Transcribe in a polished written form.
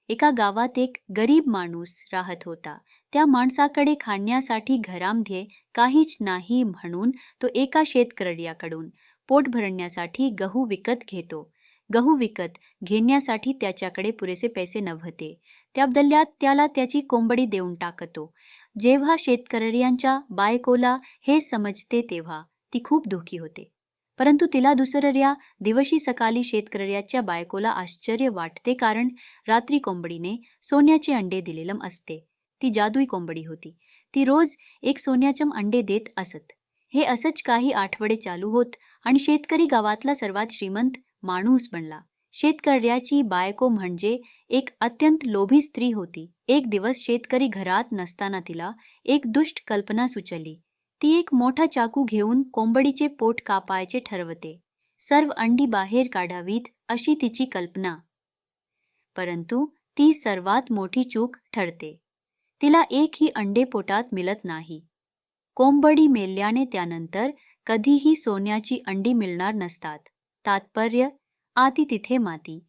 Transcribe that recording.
एका गावात एक गरीब माणूस राहत होता. त्या माणसाकडे खाण्यासाठी घरामध्ये काहीच नाही म्हणून तो एका शेतकऱ्याकडून पोट भरण्यासाठी गहू विकत घेतो. गहू विकत घेण्यासाठी त्याच्याकडे पुरेसे पैसे नव्हते. त्या बदल्यात त्याला त्याची कोंबडी देऊन टाकतो. जेव्हा शेतकऱ्यांच्या बायकोला हे समजते तेव्हा ती खूप दुःखी होते. परंतु तिला दुसऱ्या दिवशी सकाळी शेतकऱ्याच्या बायकोला आश्चर्य वाटते, कारण रात्री कोंबडीने सोन्याचे अंडे दिलेले असते. ती जादुई कोंबडी होती. ती रोज एक सोन्याचे अंडे देत असत. हे असंच काही आठवडे चालू होत आणि शेतकरी गावातला सर्वात श्रीमंत माणूस बनला. शेतकऱ्याची बायको म्हणजे एक अत्यंत लोभी स्त्री होती. एक दिवस शेतकरी घरात नसताना तिला एक दुष्ट कल्पना सुचली. ती एक मोठा चाकू घेऊन कोंबडीचे पोट कापायचे ठरवते. सर्व अंडी बाहेर काढावीत अशी तिची कल्पना. परंतु ती सर्वात मोठी चूक ठरते. तिला एकही अंडे पोटात मिळत नाही. कोंबडी मेल्याने त्यानंतर कधीही सोन्याची अंडी मिळणार नसतात. तात्पर्य, आती तिथे माती.